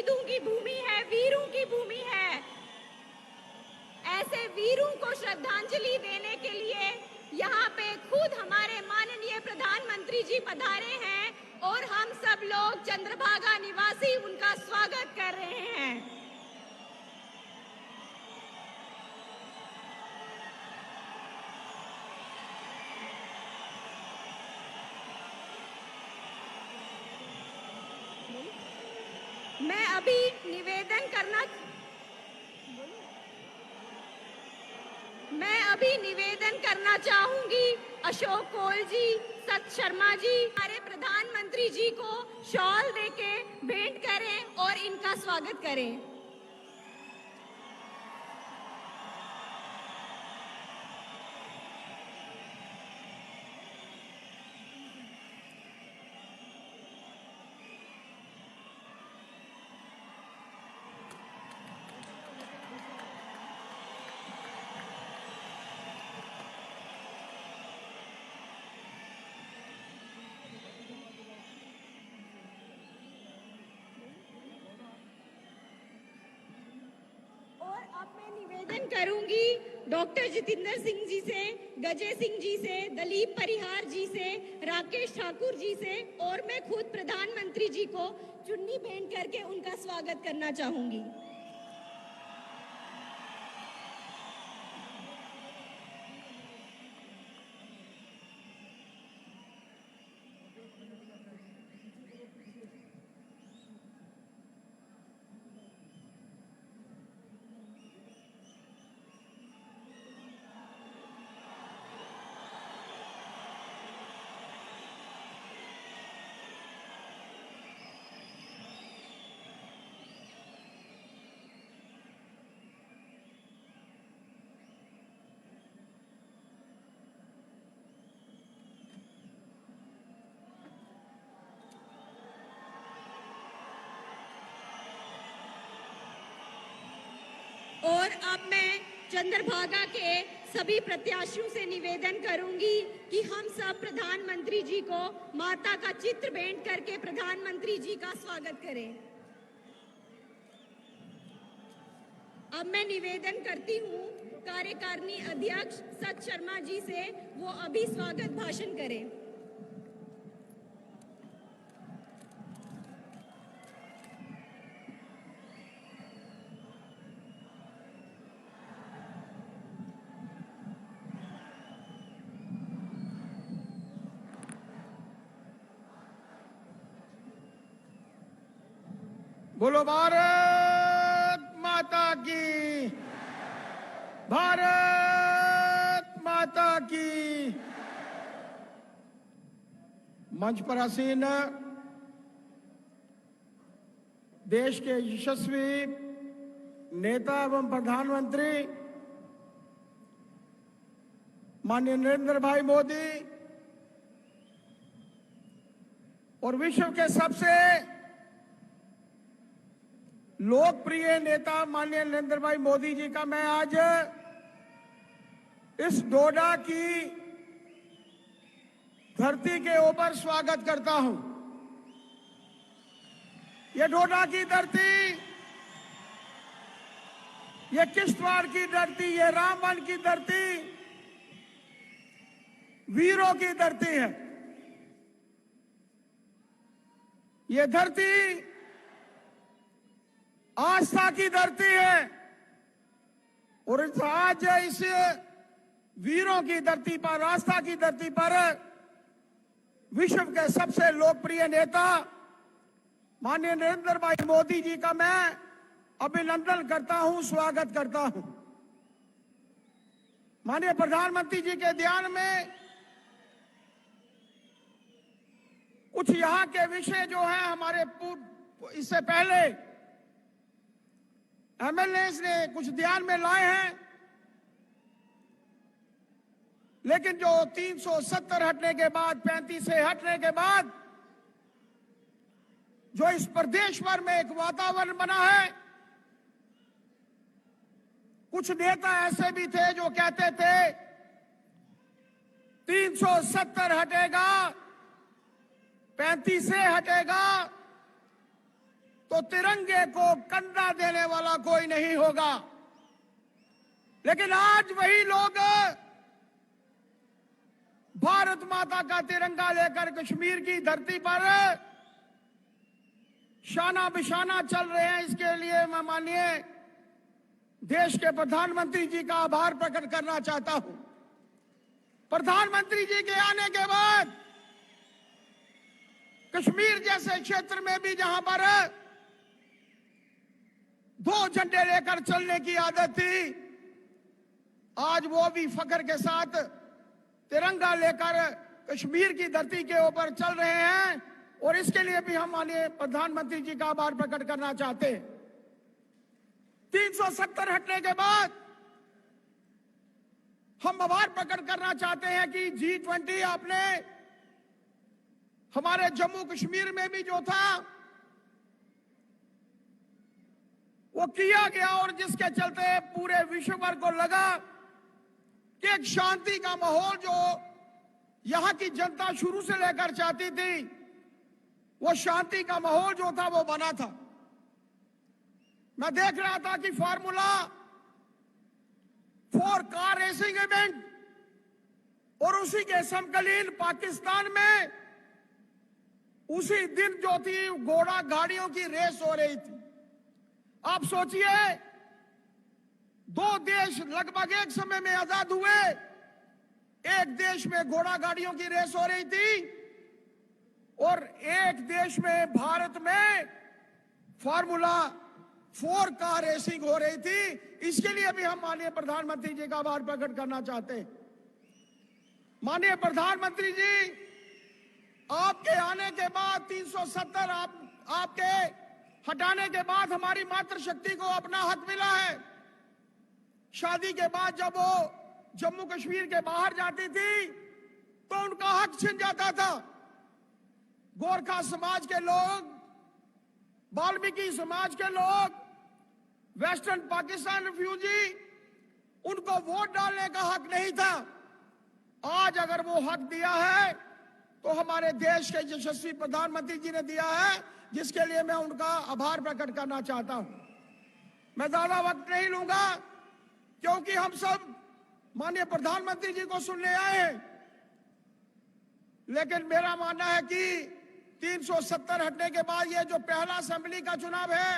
शहीदों की भूमि है, वीरों की भूमि है। ऐसे वीरों को श्रद्धांजलि देने के लिए यहाँ पे खुद हमारे माननीय प्रधानमंत्री जी पधारे हैं और हम सब लोग चंद्रभागा निवासी उनका स्वागत कर रहे हैं। मैं अभी निवेदन करना चाहूंगी अशोक कौल जी, सत शर्मा जी, हमारे प्रधानमंत्री जी को शॉल देके भेंट करें और इनका स्वागत करें। अब मैं निवेदन करूंगी डॉक्टर जितेंद्र सिंह जी से, गजय सिंह जी से, दलीप परिहार जी से, राकेश ठाकुर जी से और मैं खुद प्रधानमंत्री जी को चुन्नी भेंट करके उनका स्वागत करना चाहूंगी। और अब मैं चंद्रभागा के सभी प्रत्याशियों से निवेदन करूंगी कि हम सब प्रधानमंत्री जी को माता का चित्र भेंट करके प्रधानमंत्री जी का स्वागत करें। अब मैं निवेदन करती हूँ कार्यकारिणी अध्यक्ष सत शर्मा जी से, वो अभी स्वागत भाषण करें। बोलो भारत माता की, भारत माता की। मंच पर आसीन देश के यशस्वी नेता एवं प्रधानमंत्री माननीय नरेंद्र भाई मोदी और विश्व के सबसे लोकप्रिय नेता माननीय नरेंद्र भाई मोदी जी का मैं आज इस डोडा की धरती के ऊपर स्वागत करता हूं। ये डोडा की धरती, ये किश्तवाड़ की धरती, ये रामबन की धरती वीरों की धरती है। ये धरती आस्था की धरती है और आज इस वीरों की धरती पर, आस्था की धरती पर विश्व के सबसे लोकप्रिय नेता माननीय नरेंद्र भाई मोदी जी का मैं अभिनंदन करता हूं, स्वागत करता हूं। माननीय प्रधानमंत्री जी के ध्यान में कुछ यहां के विषय जो हैं, हमारे इससे पहले एमएलएस ने कुछ ध्यान में लाए हैं, लेकिन जो 370 हटने के बाद, 35 से हटने के बाद जो इस प्रदेश भर में एक वातावरण बना है, कुछ नेता ऐसे भी थे जो कहते थे 370 हटेगा, 35 से हटेगा तो तिरंगे को कंधा देने वाला कोई नहीं होगा। लेकिन आज वही लोग भारत माता का तिरंगा लेकर कश्मीर की धरती पर शाना बिशाना चल रहे हैं। इसके लिए मैं माननीय देश के प्रधानमंत्री जी का आभार प्रकट करना चाहता हूं। प्रधानमंत्री जी के आने के बाद कश्मीर जैसे क्षेत्र में भी जहां पर 2 झंडे लेकर चलने की आदत थी, आज वो भी फख्र के साथ तिरंगा लेकर कश्मीर की धरती के ऊपर चल रहे हैं। और इसके लिए भी हम माननीय प्रधानमंत्री जी का आभार प्रकट करना चाहते हैं। 370 हटने के बाद हम आभार प्रकट करना चाहते हैं कि G20 आपने हमारे जम्मू कश्मीर में भी जो था वो किया गया, और जिसके चलते पूरे विश्व भर को लगा कि एक शांति का माहौल जो यहां की जनता शुरू से लेकर चाहती थी, वो शांति का माहौल जो था वो बना था। मैं देख रहा था कि फार्मूला 4 कार रेसिंग इवेंट और उसी के समकालीन पाकिस्तान में उसी दिन जो थी घोड़ा गाड़ियों की रेस हो रही थी। आप सोचिए, 2 देश लगभग एक समय में आजाद हुए, एक देश में घोड़ा गाड़ियों की रेस हो रही थी और एक देश में भारत में फार्मूला 4 कार रेसिंग हो रही थी। इसके लिए भी हम माननीय प्रधानमंत्री जी का आभार प्रकट करना चाहते हैं। माननीय प्रधानमंत्री जी, आपके आने के बाद 370 आपके हटाने के बाद हमारी मातृशक्ति को अपना हक मिला है। शादी के बाद जब वो जम्मू कश्मीर के बाहर जाती थी तो उनका हक छिन जाता था। गोरखा समाज के लोग, वाल्मीकि समाज के लोग, वेस्टर्न पाकिस्तान रिफ्यूजी, उनको वोट डालने का हक नहीं था। आज अगर वो हक दिया है तो हमारे देश के यशस्वी प्रधानमंत्री जी ने दिया है, जिसके लिए मैं उनका आभार प्रकट करना चाहता हूं। मैं ज्यादा वक्त नहीं लूंगा क्योंकि हम सब माननीय प्रधानमंत्री जी को सुनने आए हैं। लेकिन मेरा मानना है कि 370 हटने के बाद ये जो पहला असेंबली का चुनाव है,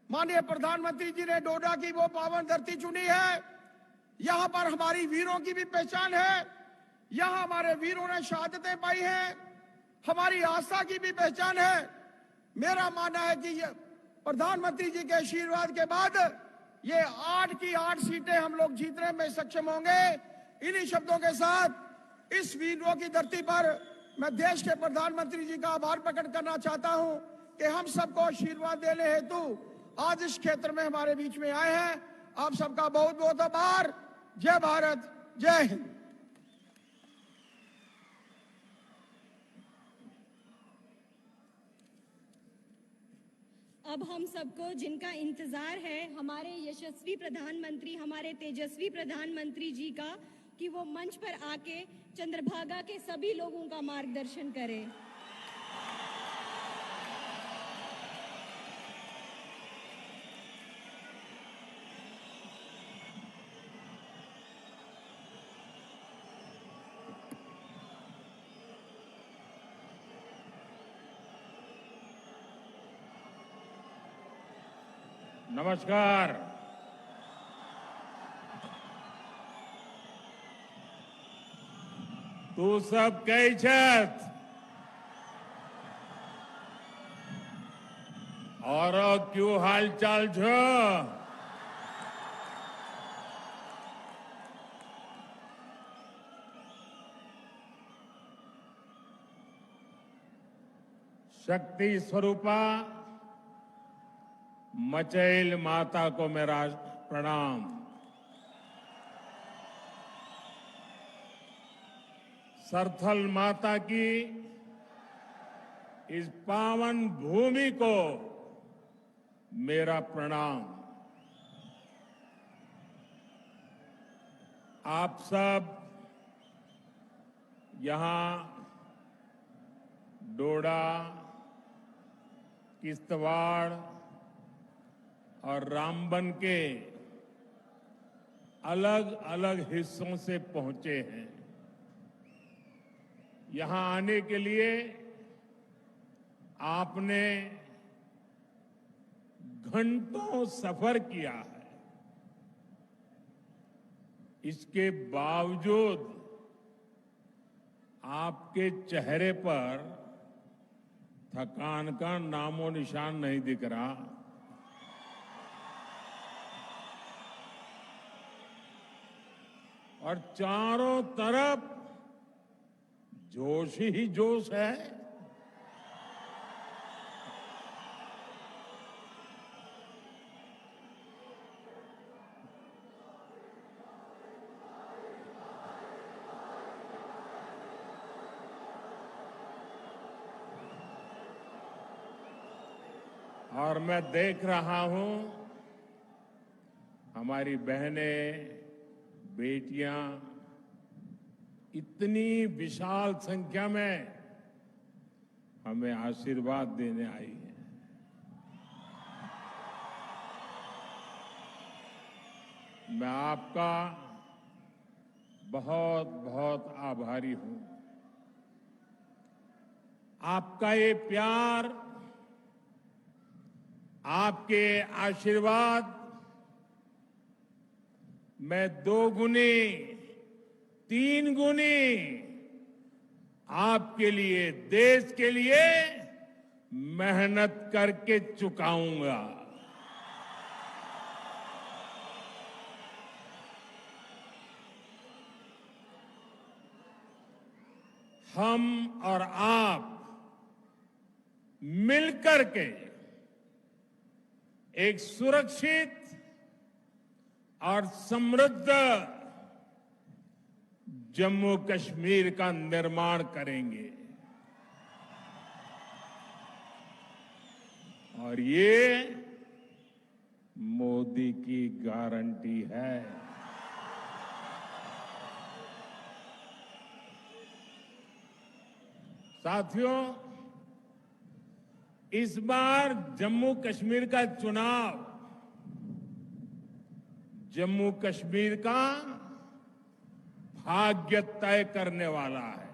माननीय प्रधानमंत्री जी ने डोडा की वो पावन धरती चुनी है। यहां पर हमारी वीरों की भी पहचान है, यहां हमारे वीरों ने शहादतें पाई हैं, हमारी आस्था की भी पहचान है। मेरा मानना है कि प्रधानमंत्री जी के आशीर्वाद के बाद ये 8 की 8 सीटें हम लोग जीतने में सक्षम होंगे। इन्हीं शब्दों के साथ इस वीरों की धरती पर मैं देश के प्रधानमंत्री जी का आभार प्रकट करना चाहता हूं कि हम सबको आशीर्वाद देने हेतु आज इस क्षेत्र में हमारे बीच में आए हैं। आप सबका बहुत बहुत आभार। जय भारत, जय हिंद। अब हम सबको जिनका इंतजार है हमारे यशस्वी प्रधानमंत्री, हमारे तेजस्वी प्रधानमंत्री जी का, कि वो मंच पर आके चंद्रभागा के सभी लोगों का मार्गदर्शन करें। नमस्कार। तू सब कई छत और क्यों हालचाल छो? शक्ति स्वरूपा मचैल माता को मेरा प्रणाम। सरथल माता की इस पावन भूमि को मेरा प्रणाम। आप सब यहां डोडा, किश्तवाड़ और रामबन के अलग अलग हिस्सों से पहुंचे हैं। यहां आने के लिए आपने घंटों सफर किया है। इसके बावजूद आपके चेहरे पर थकान का नामो निशान नहीं दिख रहा। और चारों तरफ जोश ही जोश है। और मैं देख रहा हूं हमारी बहनें, बेटियां इतनी विशाल संख्या में हमें आशीर्वाद देने आई हैं। मैं आपका बहुत बहुत आभारी हूं। आपका ये प्यार, आपके आशीर्वाद मैं 2 गुनी 3 गुनी आपके लिए, देश के लिए मेहनत करके चुकाऊंगा। हम और आप मिलकर के एक सुरक्षित और समृद्ध जम्मू कश्मीर का निर्माण करेंगे। और ये मोदी की गारंटी है। साथियों, इस बार जम्मू कश्मीर का चुनाव जम्मू कश्मीर का भाग्य तय करने वाला है।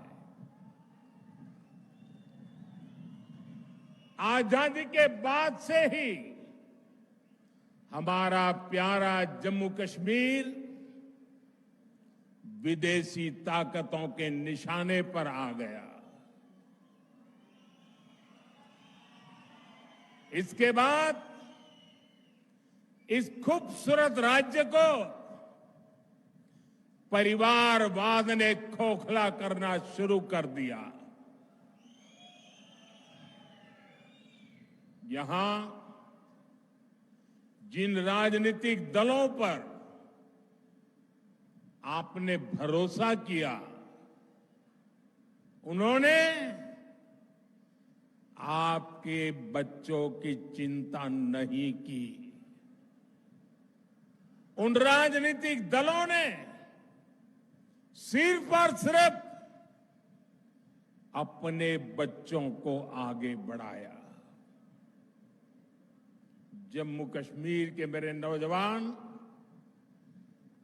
आजादी के बाद से ही हमारा प्यारा जम्मू कश्मीर विदेशी ताकतों के निशाने पर आ गया। इसके बाद इस खूबसूरत राज्य को परिवारवाद ने खोखला करना शुरू कर दिया। यहां जिन राजनीतिक दलों पर आपने भरोसा किया, उन्होंने आपके बच्चों की चिंता नहीं की। उन राजनीतिक दलों ने सिर्फ और सिर्फ अपने बच्चों को आगे बढ़ाया। जम्मू कश्मीर के मेरे नौजवान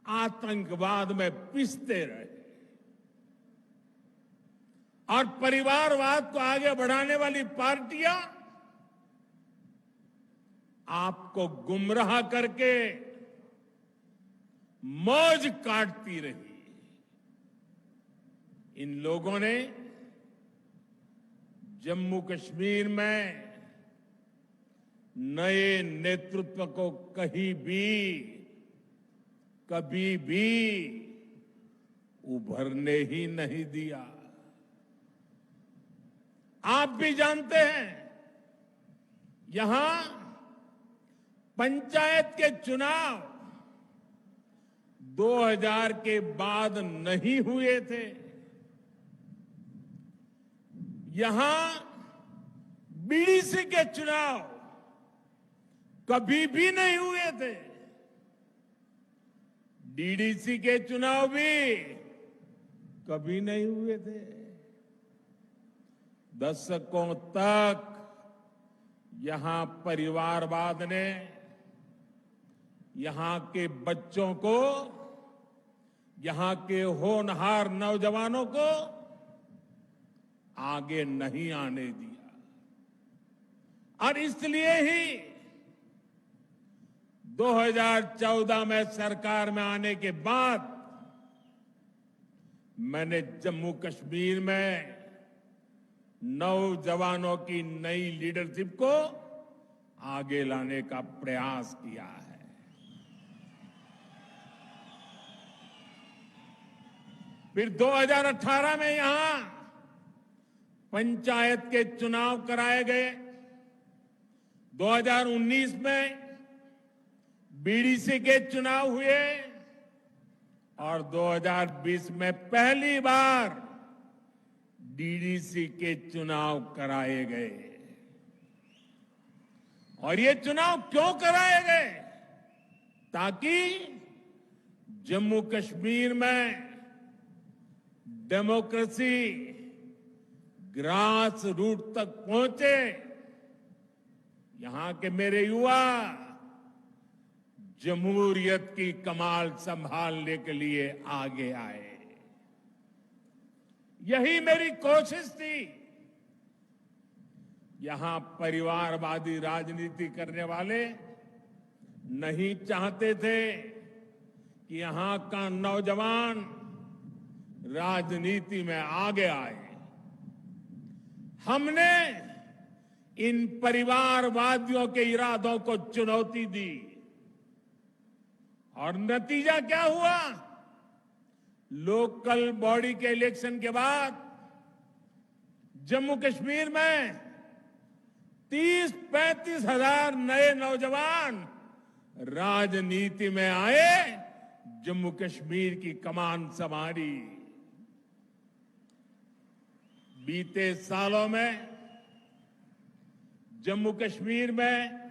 आतंकवाद में पिसते रहे और परिवारवाद को आगे बढ़ाने वाली पार्टियां आपको गुमराह करके मौज काटती रही। इन लोगों ने जम्मू कश्मीर में नए नेतृत्व को कभी भी उभरने ही नहीं दिया। आप भी जानते हैं, यहां पंचायत के चुनाव 2000 के बाद नहीं हुए थे। यहां बीडीसी के चुनाव कभी भी नहीं हुए थे। डीडीसी के चुनाव भी कभी नहीं हुए थे। दशकों तक यहां परिवारवाद ने यहां के बच्चों को, यहां के होनहार नौजवानों को आगे नहीं आने दिया। और इसलिए ही 2014 में सरकार में आने के बाद मैंने जम्मू कश्मीर में नौजवानों की नई लीडरशिप को आगे लाने का प्रयास किया है। फिर 2018 में यहां पंचायत के चुनाव कराए गए। 2019 में बीडीसी के चुनाव हुए और 2020 में पहली बार डीडीसी के चुनाव कराए गए। और ये चुनाव क्यों कराए गए? ताकि जम्मू कश्मीर में डेमोक्रेसी ग्रास रूट तक पहुंचे। यहां के मेरे युवा जमहूरियत की कमाल संभालने के लिए आगे आए। यही मेरी कोशिश थी। यहां परिवारवादी राजनीति करने वाले नहीं चाहते थे कि यहां का नौजवान राजनीति में आगे आए। हमने इन परिवारवादियों के इरादों को चुनौती दी और नतीजा क्या हुआ? लोकल बॉडी के इलेक्शन के बाद जम्मू कश्मीर में 30-35 हजार नए नौजवान राजनीति में आए, जम्मू कश्मीर की कमान संभाली। बीते सालों में जम्मू कश्मीर में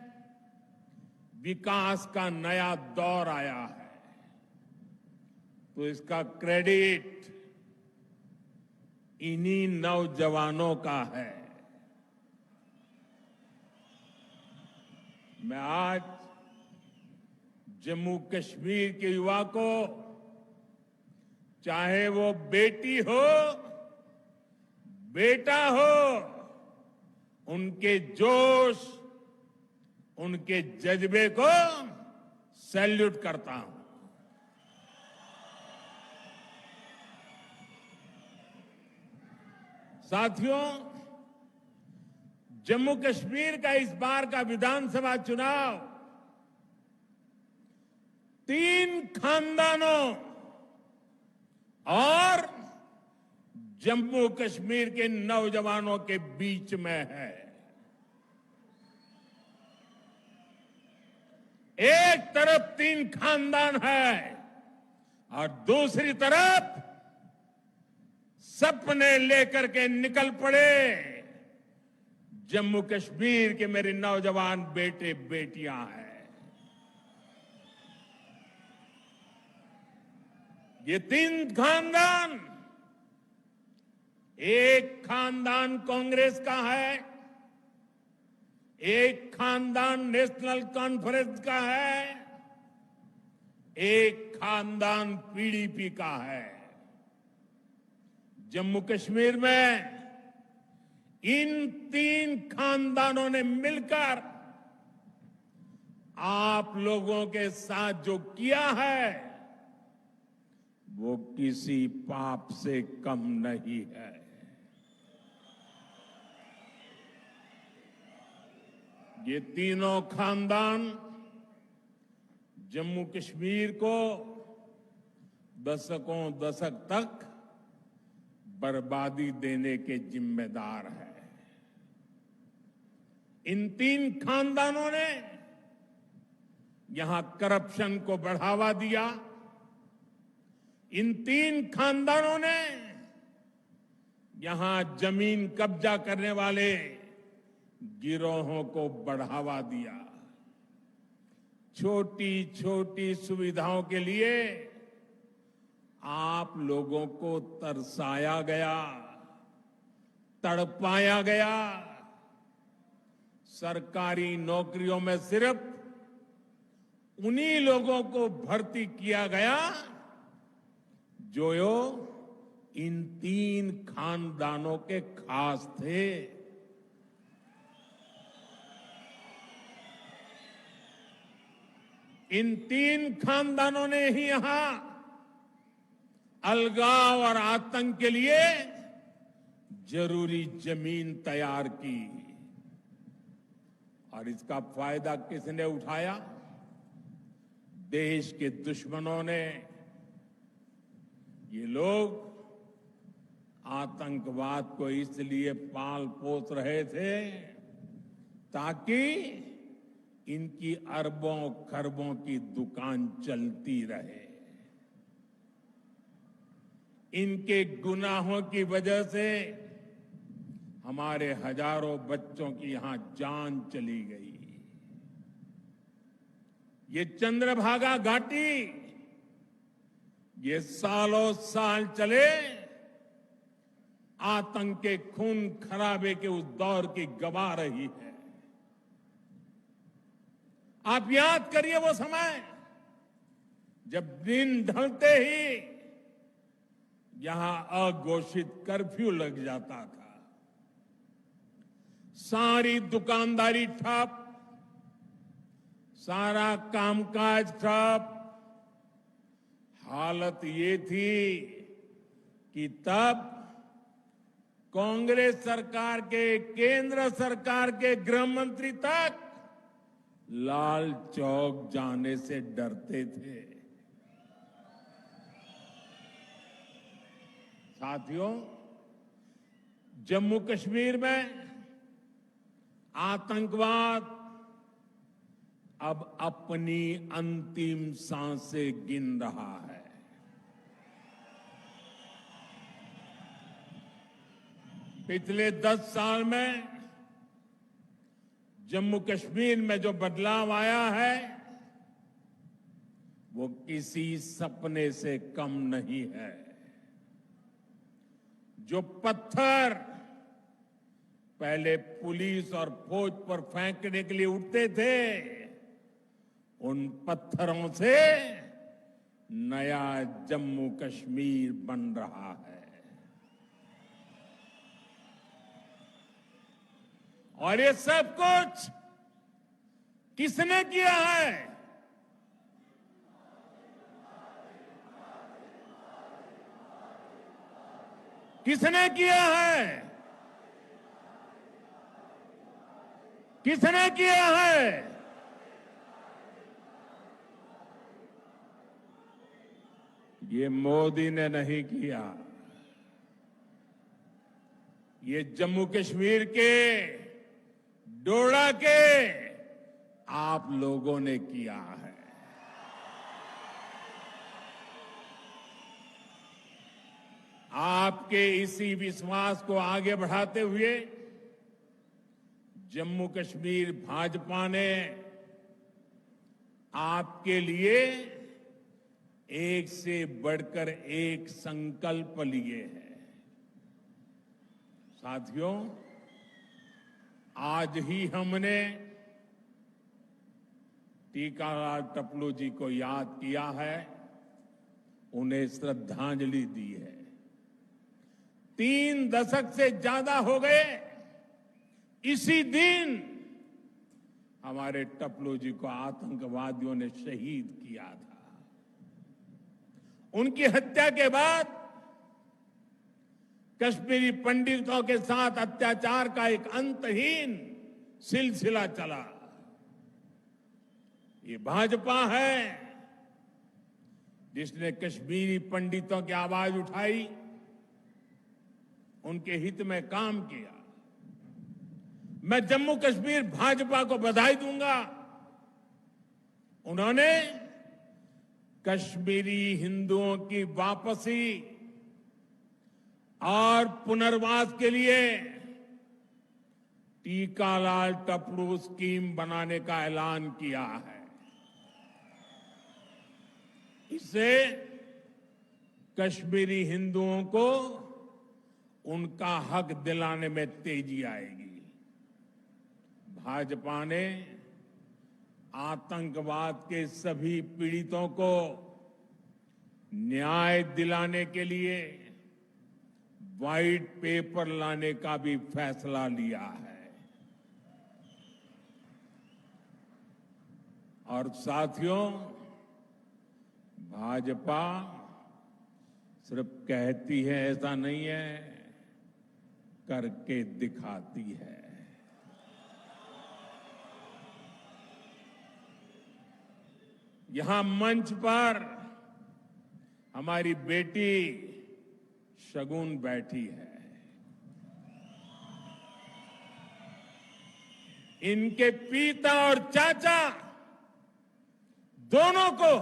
विकास का नया दौर आया है, तो इसका क्रेडिट इन्हीं नौजवानों का है। मैं आज जम्मू कश्मीर के युवा को, चाहे वो बेटी हो बेटा हो, उनके जोश, उनके जज्बे को सैल्यूट करता हूं। साथियों, जम्मू कश्मीर का इस बार का विधानसभा चुनाव 3 खानदानों और जम्मू कश्मीर के नौजवानों के बीच में है। एक तरफ 3 खानदान है और दूसरी तरफ सपने लेकर के निकल पड़े जम्मू कश्मीर के मेरे नौजवान बेटे बेटियां हैं। ये 3 खानदान, एक खानदान कांग्रेस का है, एक खानदान नेशनल कॉन्फ्रेंस का है, एक खानदान पीडीपी का है। जम्मू कश्मीर में इन 3 खानदानों ने मिलकर आप लोगों के साथ जो किया है वो किसी पाप से कम नहीं है। ये तीनों खानदान जम्मू कश्मीर को दशक तक बर्बादी देने के जिम्मेदार है। इन 3 खानदानों ने यहां करप्शन को बढ़ावा दिया। इन 3 खानदानों ने यहां जमीन कब्जा करने वाले गिरोहों को बढ़ावा दिया। छोटी छोटी सुविधाओं के लिए आप लोगों को तरसाया गया, तड़पाया गया। सरकारी नौकरियों में सिर्फ उन्हीं लोगों को भर्ती किया गया जो इन 3 खानदानों के खास थे। इन 3 खानदानों ने ही यहां अलगाव और आतंक के लिए जरूरी जमीन तैयार की, और इसका फायदा किसने उठाया? देश के दुश्मनों ने। ये लोग आतंकवाद को इसलिए पाल पोस रहे थे ताकि इनकी अरबों खरबों की दुकान चलती रहे। इनके गुनाहों की वजह से हमारे हजारों बच्चों की यहां जान चली गई। ये चंद्रभागा घाटी ये सालों साल चले आतंक के खून खराबे के उस दौर की गवा रही है। आप याद करिए वो समय जब दिन ढलते ही यहां अघोषित कर्फ्यू लग जाता था, सारी दुकानदारी ठप, सारा कामकाज ठप। हालत ये थी कि तब कांग्रेस सरकार के, केंद्र सरकार के गृह मंत्री तक लाल चौक जाने से डरते थे। साथियों, जम्मू कश्मीर में आतंकवाद अब अपनी अंतिम सांसें गिन रहा है। पिछले 10 साल में जम्मू कश्मीर में जो बदलाव आया है वो किसी सपने से कम नहीं है। जो पत्थर पहले पुलिस और फौज पर फेंकने के लिए उठते थे, उन पत्थरों से नया जम्मू कश्मीर बन रहा है। और ये सब कुछ किसने किया है? किसने किया है? किसने किया है? ये मोदी ने नहीं किया। ये जम्मू कश्मीर के डोडा के आप लोगों ने किया है। आपके इसी विश्वास को आगे बढ़ाते हुए जम्मू कश्मीर भाजपा ने आपके लिए एक से बढ़कर एक संकल्प लिए हैं। साथियों, आज ही हमने टीकालाल टपलू जी को याद किया है, उन्हें श्रद्धांजलि दी है। 3 दशक से ज्यादा हो गए इसी दिन हमारे टपलू जी को आतंकवादियों ने शहीद किया था। उनकी हत्या के बाद कश्मीरी पंडितों के साथ अत्याचार का एक अंतहीन सिलसिला चला। ये भाजपा है जिसने कश्मीरी पंडितों की आवाज उठाई, उनके हित में काम किया। मैं जम्मू कश्मीर भाजपा को बधाई दूंगा। उन्होंने कश्मीरी हिंदुओं की वापसी और पुनर्वास के लिए टीकालाल टपलू स्कीम बनाने का ऐलान किया है। इससे कश्मीरी हिंदुओं को उनका हक दिलाने में तेजी आएगी। भाजपा ने आतंकवाद के सभी पीड़ितों को न्याय दिलाने के लिए व्हाइट पेपर लाने का भी फैसला लिया है। और साथियों, भाजपा सिर्फ कहती है ऐसा नहीं है, करके दिखाती है। यहां मंच पर हमारी बेटी शगुन बैठी है। इनके पिता और चाचा दोनों को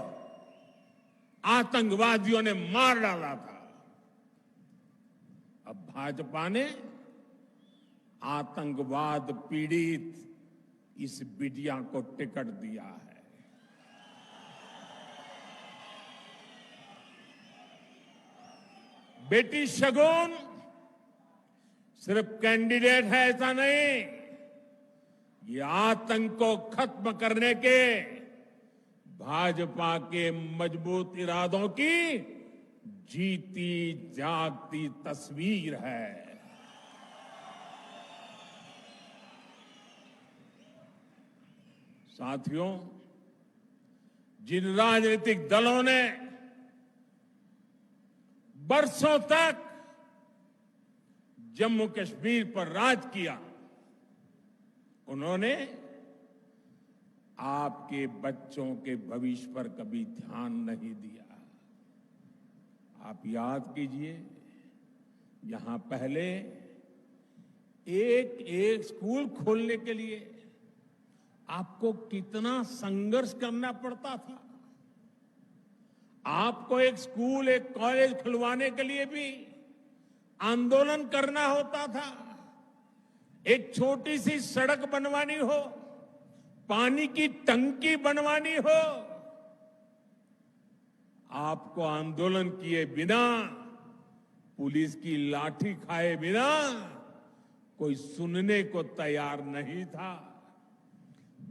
आतंकवादियों ने मार डाला था। अब भाजपा ने आतंकवाद पीड़ित इस बिटिया को टिकट दिया है। बेटी शगुन सिर्फ कैंडिडेट है ऐसा नहीं, ये आतंक को खत्म करने के भाजपा के मजबूत इरादों की जीती जागती तस्वीर है। साथियों, जिन राजनीतिक दलों ने बरसों तक जम्मू कश्मीर पर राज किया, उन्होंने आपके बच्चों के भविष्य पर कभी ध्यान नहीं दिया। आप याद कीजिए, यहां पहले एक एक स्कूल खोलने के लिए आपको कितना संघर्ष करना पड़ता था। आपको एक स्कूल, एक कॉलेज खुलवाने के लिए भी आंदोलन करना होता था। एक छोटी सी सड़क बनवानी हो, पानी की टंकी बनवानी हो, आपको आंदोलन किए बिना, पुलिस की लाठी खाए बिना कोई सुनने को तैयार नहीं था।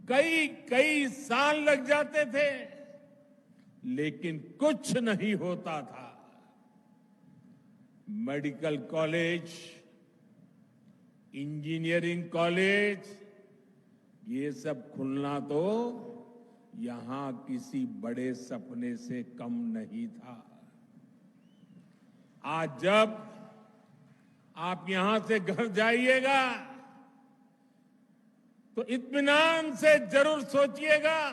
कई कई साल लग जाते थे, लेकिन कुछ नहीं होता था। मेडिकल कॉलेज, इंजीनियरिंग कॉलेज, ये सब खुलना तो यहां किसी बड़े सपने से कम नहीं था। आज जब आप यहां से घर जाइएगा तो इत्मीनान से जरूर सोचिएगा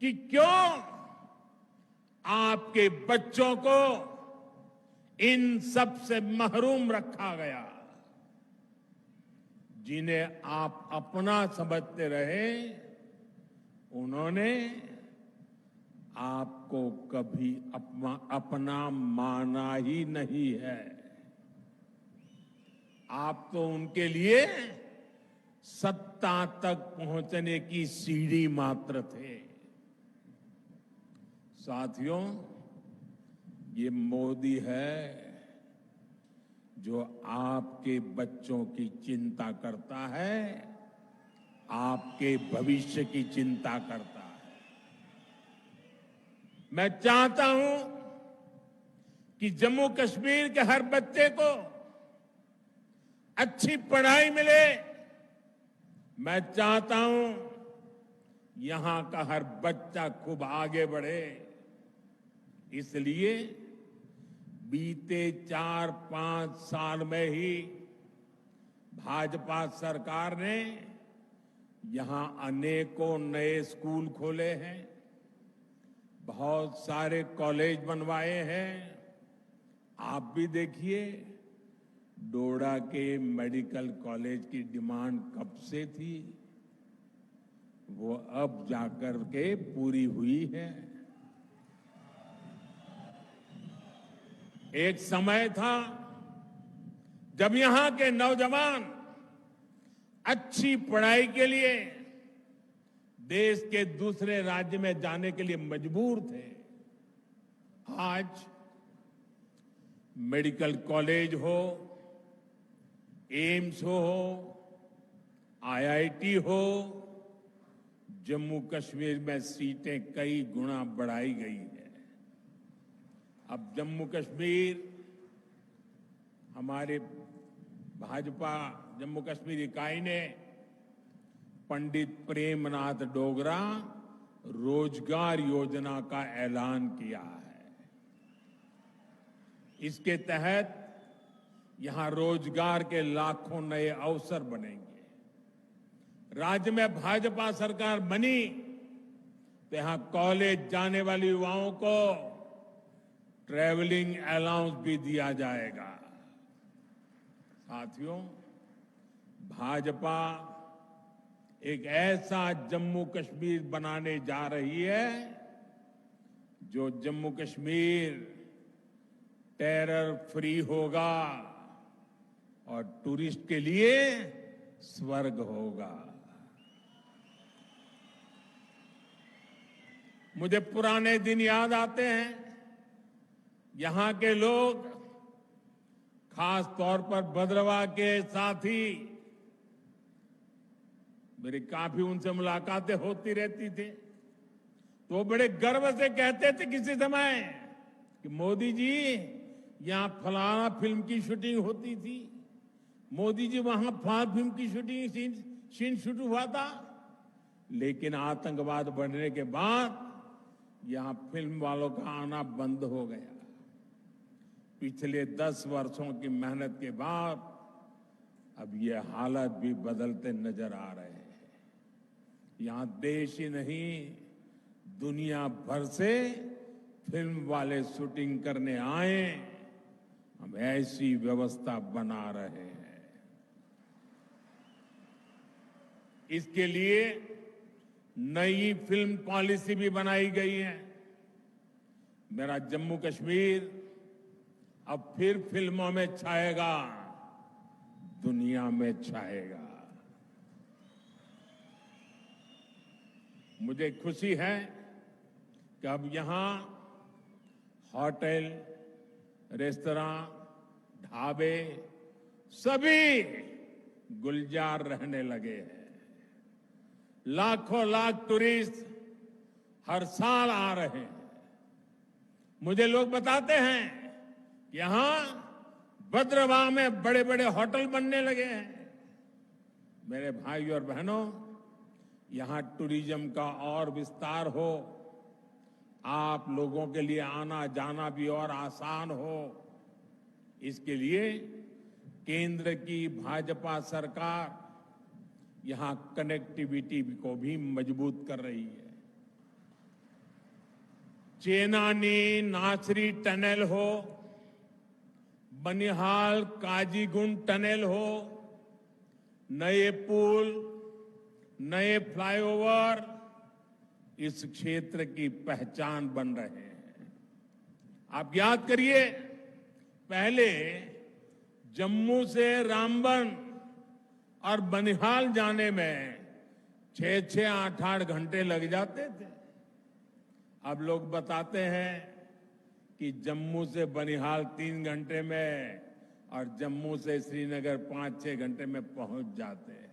कि क्यों आपके बच्चों को इन सब से महरूम रखा गया। जिन्हें आप अपना समझते रहे, उन्होंने आपको कभी अपना माना ही नहीं है। आप तो उनके लिए सत्ता तक पहुंचने की सीढ़ी मात्र थे। साथियों, ये मोदी है जो आपके बच्चों की चिंता करता है, आपके भविष्य की चिंता करता है। मैं चाहता हूं कि जम्मू कश्मीर के हर बच्चे को अच्छी पढ़ाई मिले। मैं चाहता हूं यहां का हर बच्चा खूब आगे बढ़े। इसलिए बीते 4-5 साल में ही भाजपा सरकार ने यहां अनेकों नए स्कूल खोले हैं, बहुत सारे कॉलेज बनवाए हैं। आप भी देखिए, डोडा के मेडिकल कॉलेज की डिमांड कब से थी, वो अब जाकर के पूरी हुई है। एक समय था जब यहां के नौजवान अच्छी पढ़ाई के लिए देश के दूसरे राज्य में जाने के लिए मजबूर थे। आज मेडिकल कॉलेज हो, एम्स हो, आईआईटी हो, जम्मू कश्मीर में सीटें कई गुना बढ़ाई गई है। अब जम्मू कश्मीर हमारे भाजपा जम्मू कश्मीर इकाई ने पंडित प्रेमनाथ डोगरा रोजगार योजना का ऐलान किया है। इसके तहत यहां रोजगार के लाखों नए अवसर बनेंगे। राज्य में भाजपा सरकार बनी तो यहां कॉलेज जाने वाले युवाओं को ट्रैवलिंग अलाउंस भी दिया जाएगा। साथियों, भाजपा एक ऐसा जम्मू कश्मीर बनाने जा रही है जो जम्मू कश्मीर टेरर फ्री होगा और टूरिस्ट के लिए स्वर्ग होगा। मुझे पुराने दिन याद आते हैं। यहां के लोग, खास तौर पर भद्रवाह के साथी, मेरी काफी उनसे मुलाकातें होती रहती थी, तो वो बड़े गर्व से कहते थे किसी समय कि मोदी जी यहां फलाना फिल्म की शूटिंग होती थी, मोदी जी वहां फलाना फिल्म की शूटिंग सीन शूट हुआ था। लेकिन आतंकवाद बढ़ने के बाद यहां फिल्म वालों का आना बंद हो गया। पिछले 10 वर्षों की मेहनत के बाद अब ये हालत भी बदलते नजर आ रहे हैं। यहां देश ही नहीं, दुनिया भर से फिल्म वाले शूटिंग करने आए। हम ऐसी व्यवस्था बना रहे हैं। इसके लिए नई फिल्म पॉलिसी भी बनाई गई है। मेरा जम्मू कश्मीर अब फिर फिल्मों में छाएगा, दुनिया में छाएगा। मुझे खुशी है कि अब यहां होटल, रेस्तरां, ढाबे सभी गुलजार रहने लगे हैं। लाखों लाख टूरिस्ट हर साल आ रहे हैं। मुझे लोग बताते हैं यहां भद्रवाह में बड़े बड़े होटल बनने लगे हैं। मेरे भाई और बहनों, यहां टूरिज्म का और विस्तार हो, आप लोगों के लिए आना जाना भी और आसान हो, इसके लिए केंद्र की भाजपा सरकार यहां कनेक्टिविटी को भी मजबूत कर रही है। चेनानी नासरी टनल हो, बनिहाल काजीगुंड टनल हो, नए पुल, नए फ्लाईओवर इस क्षेत्र की पहचान बन रहे हैं। आप याद करिए, पहले जम्मू से रामबन और बनिहाल जाने में 6-6, 8-8 घंटे लग जाते थे। अब लोग बताते हैं कि जम्मू से बनिहाल 3 घंटे में और जम्मू से श्रीनगर 5-6 घंटे में पहुंच जाते हैं।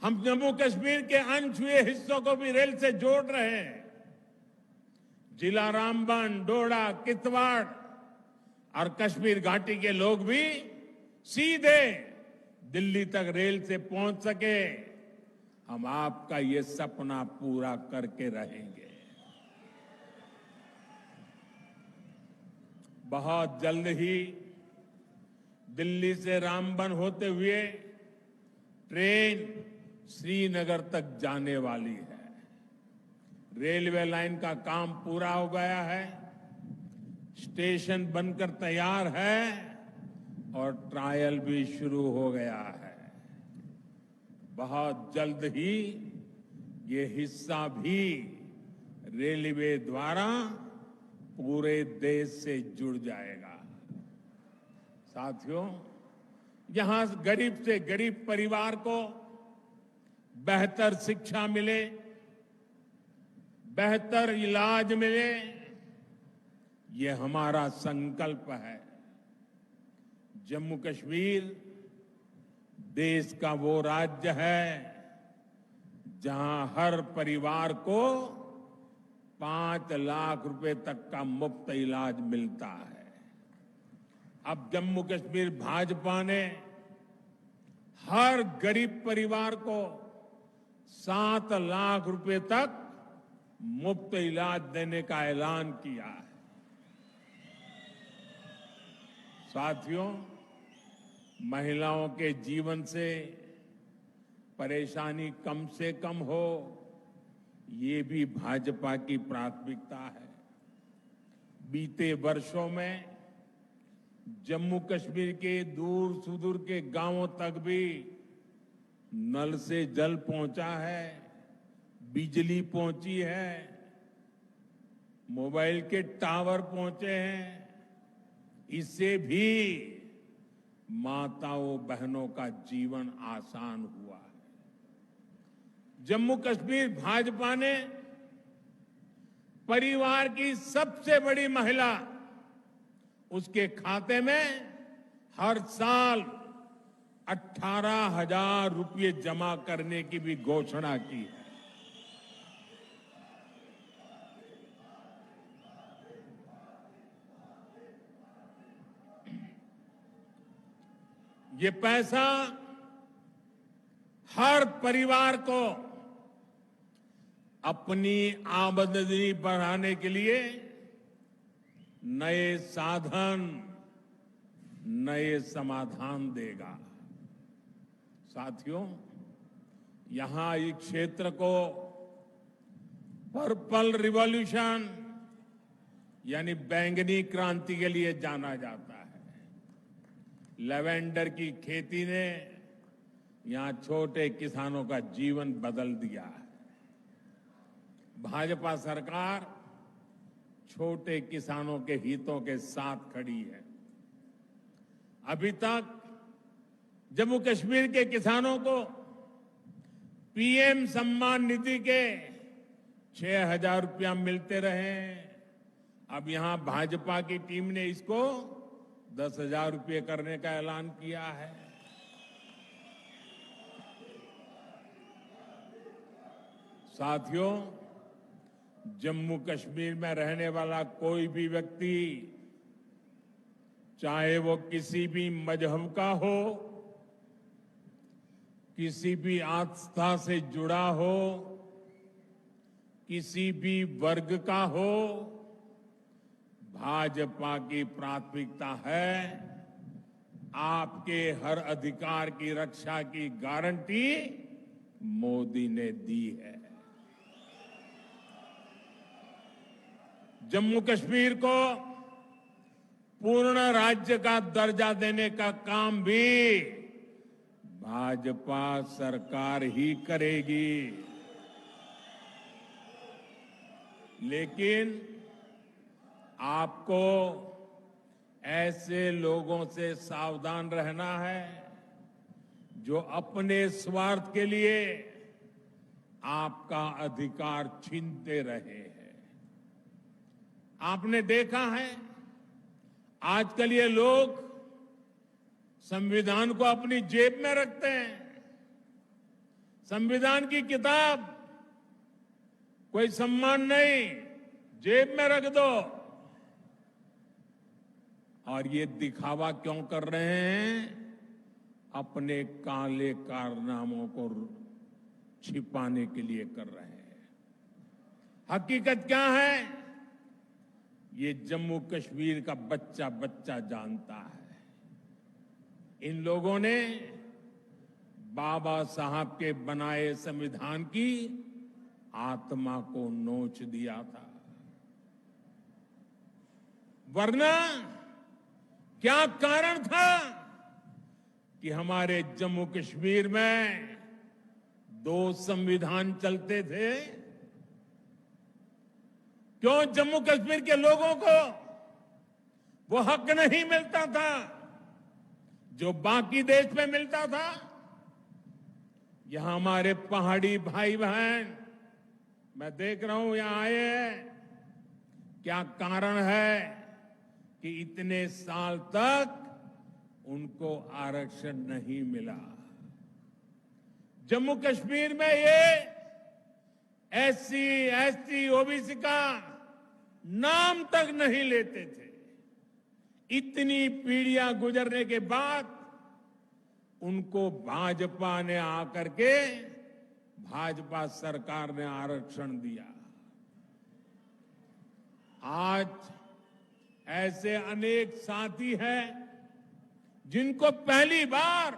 हम जम्मू कश्मीर के अनछुए हिस्सों को भी रेल से जोड़ रहे हैं। जिला रामबन, डोडा, किश्तवाड़ और कश्मीर घाटी के लोग भी सीधे दिल्ली तक रेल से पहुंच सके। हम आपका ये सपना पूरा करके रहेंगे। बहुत जल्द ही दिल्ली से रामबन होते हुए ट्रेन श्रीनगर तक जाने वाली है। रेलवे लाइन का काम पूरा हो गया है, स्टेशन बनकर तैयार है और ट्रायल भी शुरू हो गया है। बहुत जल्द ही ये हिस्सा भी रेलवे द्वारा पूरे देश से जुड़ जाएगा। साथियों, यहां गरीब से गरीब परिवार को बेहतर शिक्षा मिले, बेहतर इलाज मिले, ये हमारा संकल्प है। जम्मू कश्मीर देश का वो राज्य है जहां हर परिवार को 5 लाख रुपए तक का मुफ्त इलाज मिलता है। अब जम्मू कश्मीर भाजपा ने हर गरीब परिवार को 7 लाख रुपए तक मुफ्त इलाज देने का ऐलान किया है। साथियों, महिलाओं के जीवन से परेशानी कम से कम हो, ये भी भाजपा की प्राथमिकता है। बीते वर्षों में जम्मू कश्मीर के दूर सुदूर के गांवों तक भी नल से जल पहुंचा है, बिजली पहुंची है, मोबाइल के टावर पहुंचे हैं। इससे भी माताओं बहनों का जीवन आसान हुआ है। जम्मू कश्मीर भाजपा ने परिवार की सबसे बड़ी महिला, उसके खाते में हर साल 18,000 रुपये जमा करने की भी घोषणा की है। ये पैसा हर परिवार को अपनी आमदनी बढ़ाने के लिए नए साधन, नए समाधान देगा। साथियों, यहां इस क्षेत्र को पर्पल रिवॉल्यूशन यानी बैंगनी क्रांति के लिए जाना जाता है। लेवेंडर की खेती ने यहां छोटे किसानों का जीवन बदल दिया है। भाजपा सरकार छोटे किसानों के हितों के साथ खड़ी है। अभी तक जम्मू कश्मीर के किसानों को पीएम सम्मान निधि के 6,000 रुपया मिलते रहे। अब यहां भाजपा की टीम ने इसको 10,000 रुपये करने का ऐलान किया है। साथियों, जम्मू कश्मीर में रहने वाला कोई भी व्यक्ति, चाहे वो किसी भी मजहब का हो, किसी भी आस्था से जुड़ा हो, किसी भी वर्ग का हो, भाजपा की प्राथमिकता है आपके हर अधिकार की रक्षा की गारंटी मोदी ने दी है। जम्मू कश्मीर को पूर्ण राज्य का दर्जा देने का काम भी भाजपा सरकार ही करेगी। लेकिन आपको ऐसे लोगों से सावधान रहना है जो अपने स्वार्थ के लिए आपका अधिकार छीनते रहे हैं। आपने देखा है आजकल ये लोग संविधान को अपनी जेब में रखते हैं। संविधान की किताब कोई सम्मान नहीं, जेब में रख दो। और ये दिखावा क्यों कर रहे हैं? अपने काले कारनामों को छिपाने के लिए कर रहे हैं। हकीकत क्या है? ये जम्मू कश्मीर का बच्चा बच्चा जानता है। इन लोगों ने बाबा साहब के बनाए संविधान की आत्मा को नोच दिया था। वरना क्या कारण था कि हमारे जम्मू कश्मीर में 2 संविधान चलते थे? क्यों जम्मू कश्मीर के लोगों को वो हक नहीं मिलता था जो बाकी देश में मिलता था? यहां हमारे पहाड़ी भाई बहन, मैं देख रहा हूं यहां आए हैं। क्या कारण है कि इतने साल तक उनको आरक्षण नहीं मिला? जम्मू कश्मीर में ये एससी, एसटी, ओबीसी का नाम तक नहीं लेते थे। इतनी पीढ़ियां गुजरने के बाद उनको भाजपा ने आकर के भाजपा सरकार ने आरक्षण दिया। आज ऐसे अनेक साथी हैं जिनको पहली बार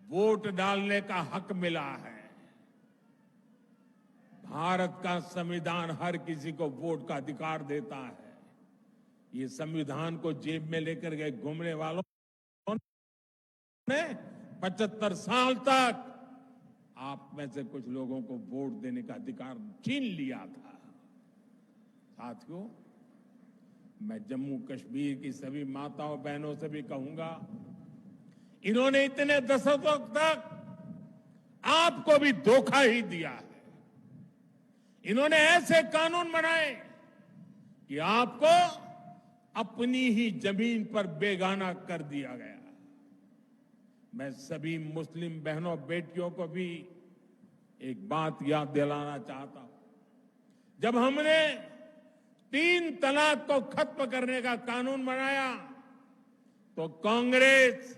वोट डालने का हक मिला है। भारत का संविधान हर किसी को वोट का अधिकार देता है। ये संविधान को जेब में लेकर गए घूमने वालों ने 75 साल तक आप में से कुछ लोगों को वोट देने का अधिकार छीन लिया था। साथियों, मैं जम्मू कश्मीर की सभी माताओं बहनों से भी कहूंगा, इन्होंने इतने दशकों तक आपको भी धोखा ही दिया है। इन्होंने ऐसे कानून बनाए कि आपको अपनी ही जमीन पर बेगाना कर दिया गया। मैं सभी मुस्लिम बहनों बेटियों को भी एक बात याद दिलाना चाहता हूं। जब हमने 3 तलाक को खत्म करने का कानून बनाया तो कांग्रेस,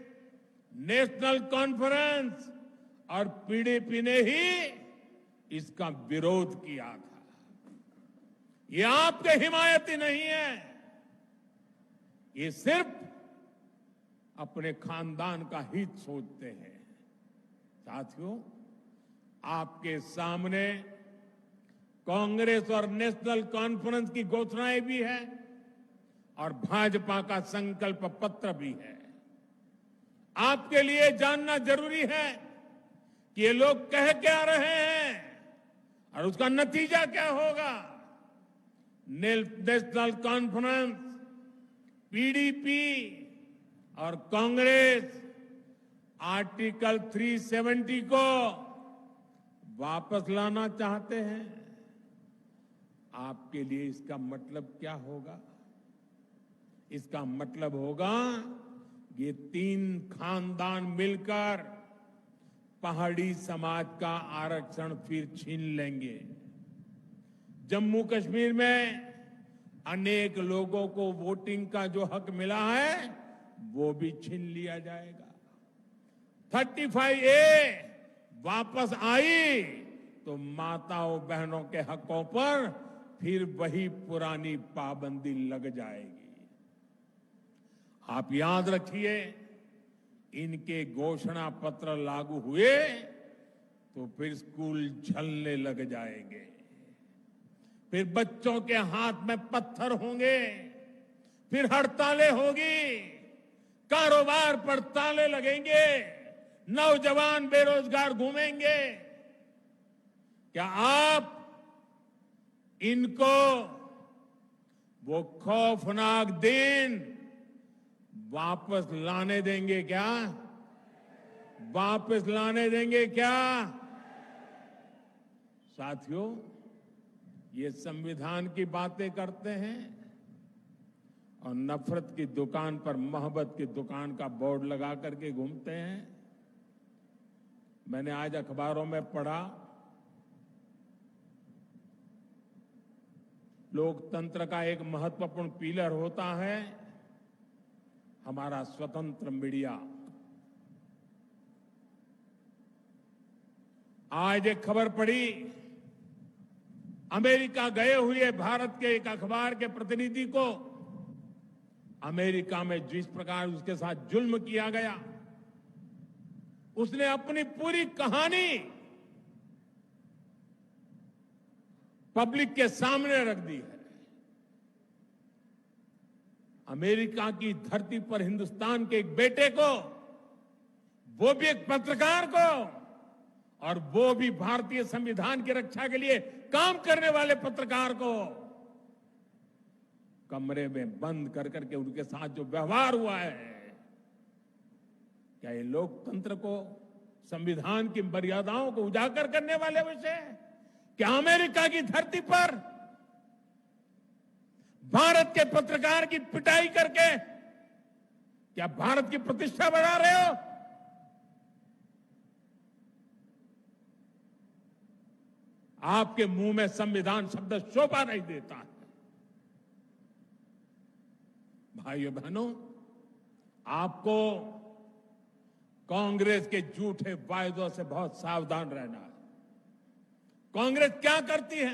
नेशनल कॉन्फ्रेंस और पीडीपी ने ही इसका विरोध किया था। ये आपके हिमायती नहीं है, ये सिर्फ अपने खानदान का हित सोचते हैं। साथियों, आपके सामने कांग्रेस और नेशनल कॉन्फ्रेंस की घोषणाएं भी है और भाजपा का संकल्प पत्र भी है। आपके लिए जानना जरूरी है कि ये लोग कह क्या रहे हैं और उसका नतीजा क्या होगा। नेशनल कॉन्फ्रेंस, पीडीपी और कांग्रेस आर्टिकल 370 को वापस लाना चाहते हैं। आपके लिए इसका मतलब क्या होगा? इसका मतलब होगा ये 3 खानदान मिलकर पहाड़ी समाज का आरक्षण फिर छीन लेंगे। जम्मू कश्मीर में अनेक लोगों को वोटिंग का जो हक मिला है वो भी छीन लिया जाएगा। 35A वापस आई तो माताओं बहनों के हकों पर फिर वही पुरानी पाबंदी लग जाएगी। आप याद रखिए, इनके घोषणा पत्र लागू हुए तो फिर स्कूल जलने लग जाएंगे, फिर बच्चों के हाथ में पत्थर होंगे, फिर हड़तालें होगी, कारोबार पर ताले लगेंगे, नौजवान बेरोजगार घूमेंगे। क्या आप इनको वो खौफनाक दिन वापस लाने देंगे क्या? वापस लाने देंगे क्या? साथियों, ये संविधान की बातें करते हैं और नफरत की दुकान पर मोहब्बत की दुकान का बोर्ड लगा करके घूमते हैं। मैंने आज अखबारों में पढ़ा, लोकतंत्र का एक महत्वपूर्ण पिलर होता है हमारा स्वतंत्र मीडिया। आज एक खबर पड़ी, अमेरिका गए हुए भारत के एक अखबार के प्रतिनिधि को अमेरिका में जिस प्रकार उसके साथ जुल्म किया गया, उसने अपनी पूरी कहानी पब्लिक के सामने रख दी है। अमेरिका की धरती पर हिंदुस्तान के एक बेटे को, वो भी एक पत्रकार को, और वो भी भारतीय संविधान की रक्षा के लिए काम करने वाले पत्रकार को कमरे में बंद कर करके उनके साथ जो व्यवहार हुआ है, क्या ये लोकतंत्र को, संविधान की मर्यादाओं को उजागर करने वाले विषय? क्या अमेरिका की धरती पर भारत के पत्रकार की पिटाई करके क्या भारत की प्रतिष्ठा बढ़ा रहे हो? आपके मुंह में संविधान शब्द शोभा नहीं देता है। भाइयों बहनों, आपको कांग्रेस के झूठे वायदों से बहुत सावधान रहना है। कांग्रेस क्या करती है,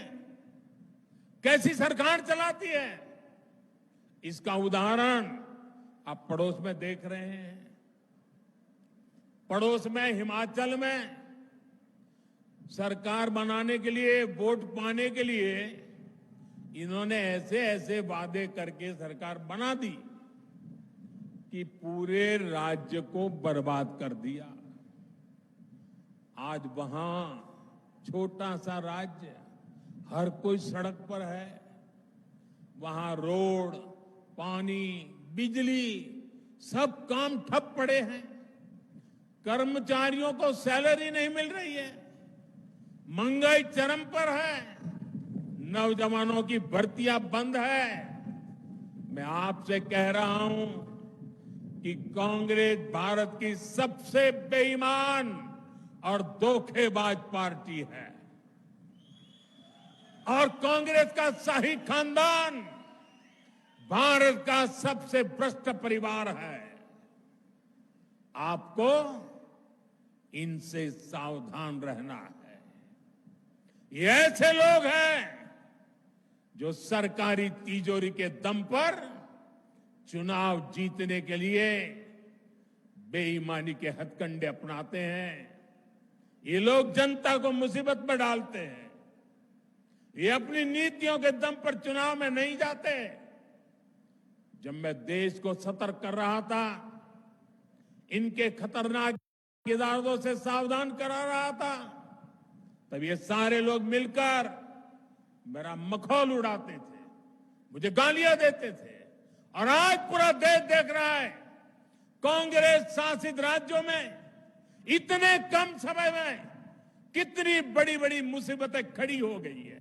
कैसी सरकार चलाती है, इसका उदाहरण आप पड़ोस में देख रहे हैं। पड़ोस में हिमाचल में सरकार बनाने के लिए, वोट पाने के लिए इन्होंने ऐसे ऐसे वादे करके सरकार बना दी कि पूरे राज्य को बर्बाद कर दिया। आज वहां छोटा सा राज्य, हर कोई सड़क पर है। वहां रोड, पानी, बिजली, सब काम ठप पड़े हैं। कर्मचारियों को सैलरी नहीं मिल रही है। महंगाई चरम पर है। नौजवानों की भर्तियां बंद है। मैं आपसे कह रहा हूं कि कांग्रेस भारत की सबसे बेईमान और धोखेबाज पार्टी है और कांग्रेस का शाही खानदान भारत का सबसे भ्रष्ट परिवार है। आपको इनसे सावधान रहना है। ये ऐसे लोग हैं जो सरकारी तिजोरी के दम पर चुनाव जीतने के लिए बेईमानी के हथकंडे अपनाते हैं। ये लोग जनता को मुसीबत में डालते हैं। ये अपनी नीतियों के दम पर चुनाव में नहीं जाते। जब मैं देश को सतर्क कर रहा था, इनके खतरनाक इरादों से सावधान करा रहा था, तब ये सारे लोग मिलकर मेरा मखौल उड़ाते थे, मुझे गालियां देते थे। और आज पूरा देश देख रहा है, कांग्रेस शासित राज्यों में इतने कम समय में कितनी बड़ी बड़ी मुसीबतें खड़ी हो गई है।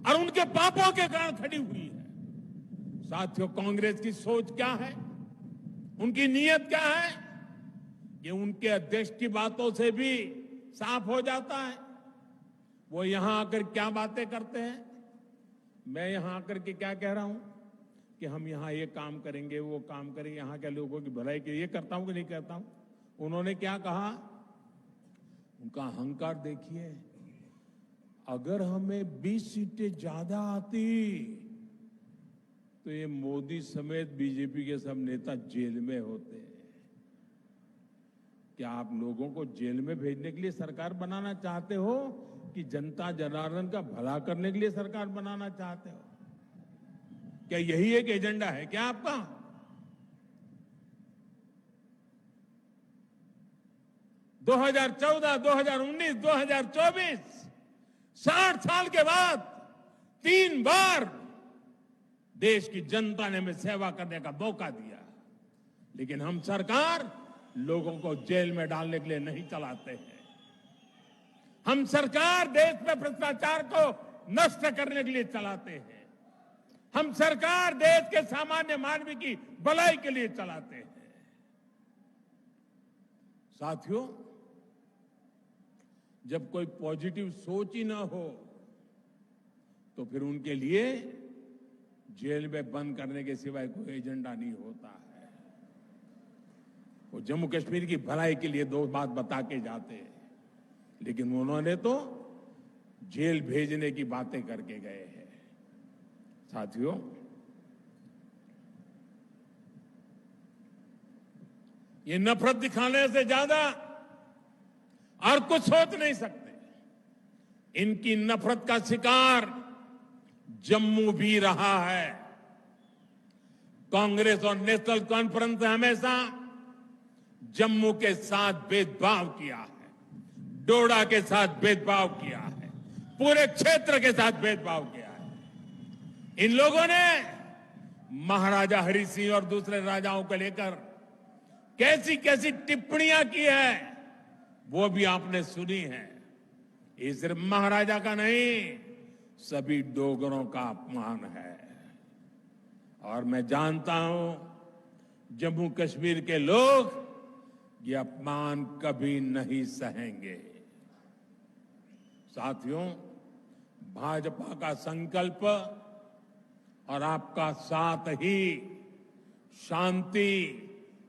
और उनके पापों के कारण खड़ी हुई है। साथियों, कांग्रेस की सोच क्या है, उनकी नीयत क्या है, ये उनके अध्यक्ष की बातों से भी साफ हो जाता है। वो यहां आकर क्या बातें करते हैं। मैं यहां आकर के क्या कह रहा हूं कि हम यहां ये काम करेंगे, वो काम करेंगे, यहां के लोगों की भलाई के लिए करता हूं कि नहीं करता हूं। उन्होंने क्या कहा, उनका अहंकार देखिए। अगर हमें 20 सीटें ज्यादा आती तो ये मोदी समेत बीजेपी के सब नेता जेल में होते। क्या आप लोगों को जेल में भेजने के लिए सरकार बनाना चाहते हो कि जनता जनार्दन का भला करने के लिए सरकार बनाना चाहते हो? क्या यही एक एजेंडा है क्या आपका? दो 2014, 2019, 2024 60 साल के बाद 3 बार देश की जनता ने हमें सेवा करने का मौका दिया, लेकिन हम सरकार लोगों को जेल में डालने के लिए नहीं चलाते हैं। हम सरकार देश में भ्रष्टाचार को नष्ट करने के लिए चलाते हैं। हम सरकार देश के सामान्य मानवी की भलाई के लिए चलाते हैं। साथियों, जब कोई पॉजिटिव सोच ही ना हो तो फिर उनके लिए जेल में बंद करने के सिवाय कोई एजेंडा नहीं होता है। वो जम्मू कश्मीर की भलाई के लिए 2 बात बता के जाते हैं, लेकिन उन्होंने तो जेल भेजने की बातें करके गए हैं। साथियों, ये नफरत दिखाने से ज्यादा और कुछ सोच नहीं सकते। इनकी नफरत का शिकार जम्मू भी रहा है। कांग्रेस और नेशनल कॉन्फ्रेंस ने हमेशा जम्मू के साथ भेदभाव किया है, डोडा के साथ भेदभाव किया है, पूरे क्षेत्र के साथ भेदभाव किया है। इन लोगों ने महाराजा हरि सिंह और दूसरे राजाओं को लेकर कैसी कैसी टिप्पणियां की है, वो भी आपने सुनी है। ये सिर्फ महाराजा का नहीं, सभी डोगरों का अपमान है। और मैं जानता हूं जम्मू कश्मीर के लोग ये अपमान कभी नहीं सहेंगे। साथियों, भाजपा का संकल्प और आपका साथ ही शांति,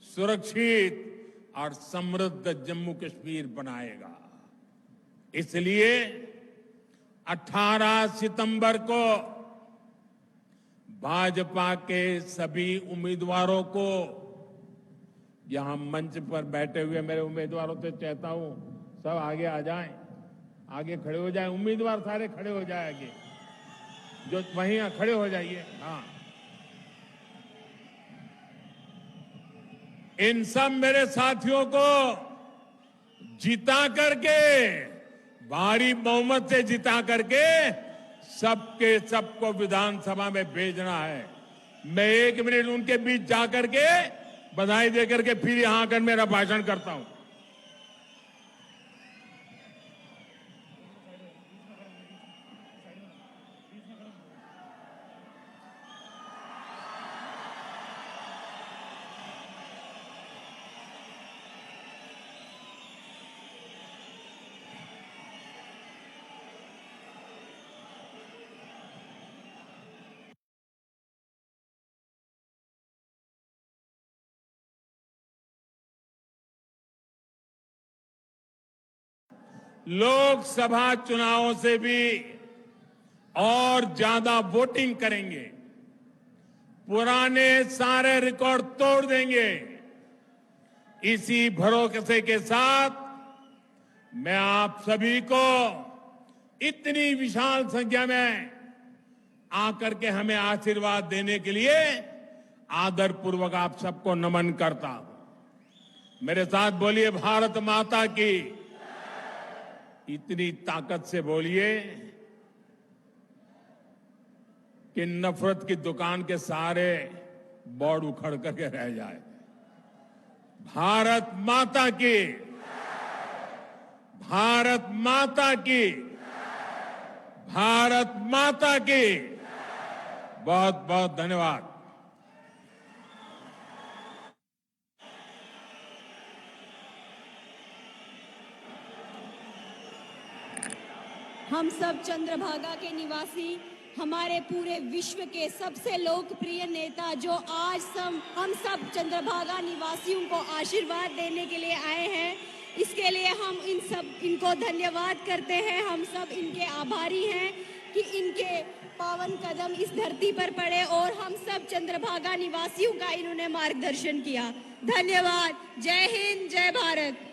सुरक्षित और समृद्ध जम्मू कश्मीर बनाएगा। इसलिए 18 सितंबर को भाजपा के सभी उम्मीदवारों को, यहां मंच पर बैठे हुए मेरे उम्मीदवारों से चाहता हूं सब आगे आ जाएं, आगे खड़े हो जाएं, उम्मीदवार सारे खड़े हो जाएं आगे, जो वहीं खड़े हो जाइए। हाँ, इन सब मेरे साथियों को जिता करके, भारी बहुमत से जिता करके सबके सबको विधानसभा में भेजना है। मैं 1 मिनट उनके बीच जाकर के बधाई देकर के फिर यहां आकर मेरा भाषण करता हूं। लोकसभा चुनावों से भी और ज्यादा वोटिंग करेंगे, पुराने सारे रिकॉर्ड तोड़ देंगे। इसी भरोसे के साथ मैं आप सभी को इतनी विशाल संख्या में आकर के हमें आशीर्वाद देने के लिए आदरपूर्वक आप सबको नमन करता हूं। मेरे साथ बोलिए, भारत माता की। इतनी ताकत से बोलिए कि नफरत की दुकान के सारे बोर्ड उखड़ करके रह जाए। भारत माता की, भारत माता की, भारत माता की। बहुत बहुत धन्यवाद। हम सब चंद्रभागा के निवासी, हमारे पूरे विश्व के सबसे लोकप्रिय नेता जो आज हम सब चंद्रभागा निवासियों को आशीर्वाद देने के लिए आए हैं, इसके लिए हम इनको धन्यवाद करते हैं। हम सब इनके आभारी हैं कि इनके पावन कदम इस धरती पर पड़े और हम सब चंद्रभागा निवासियों का इन्होंने मार्गदर्शन किया। धन्यवाद। जय हिंद, जय भारत।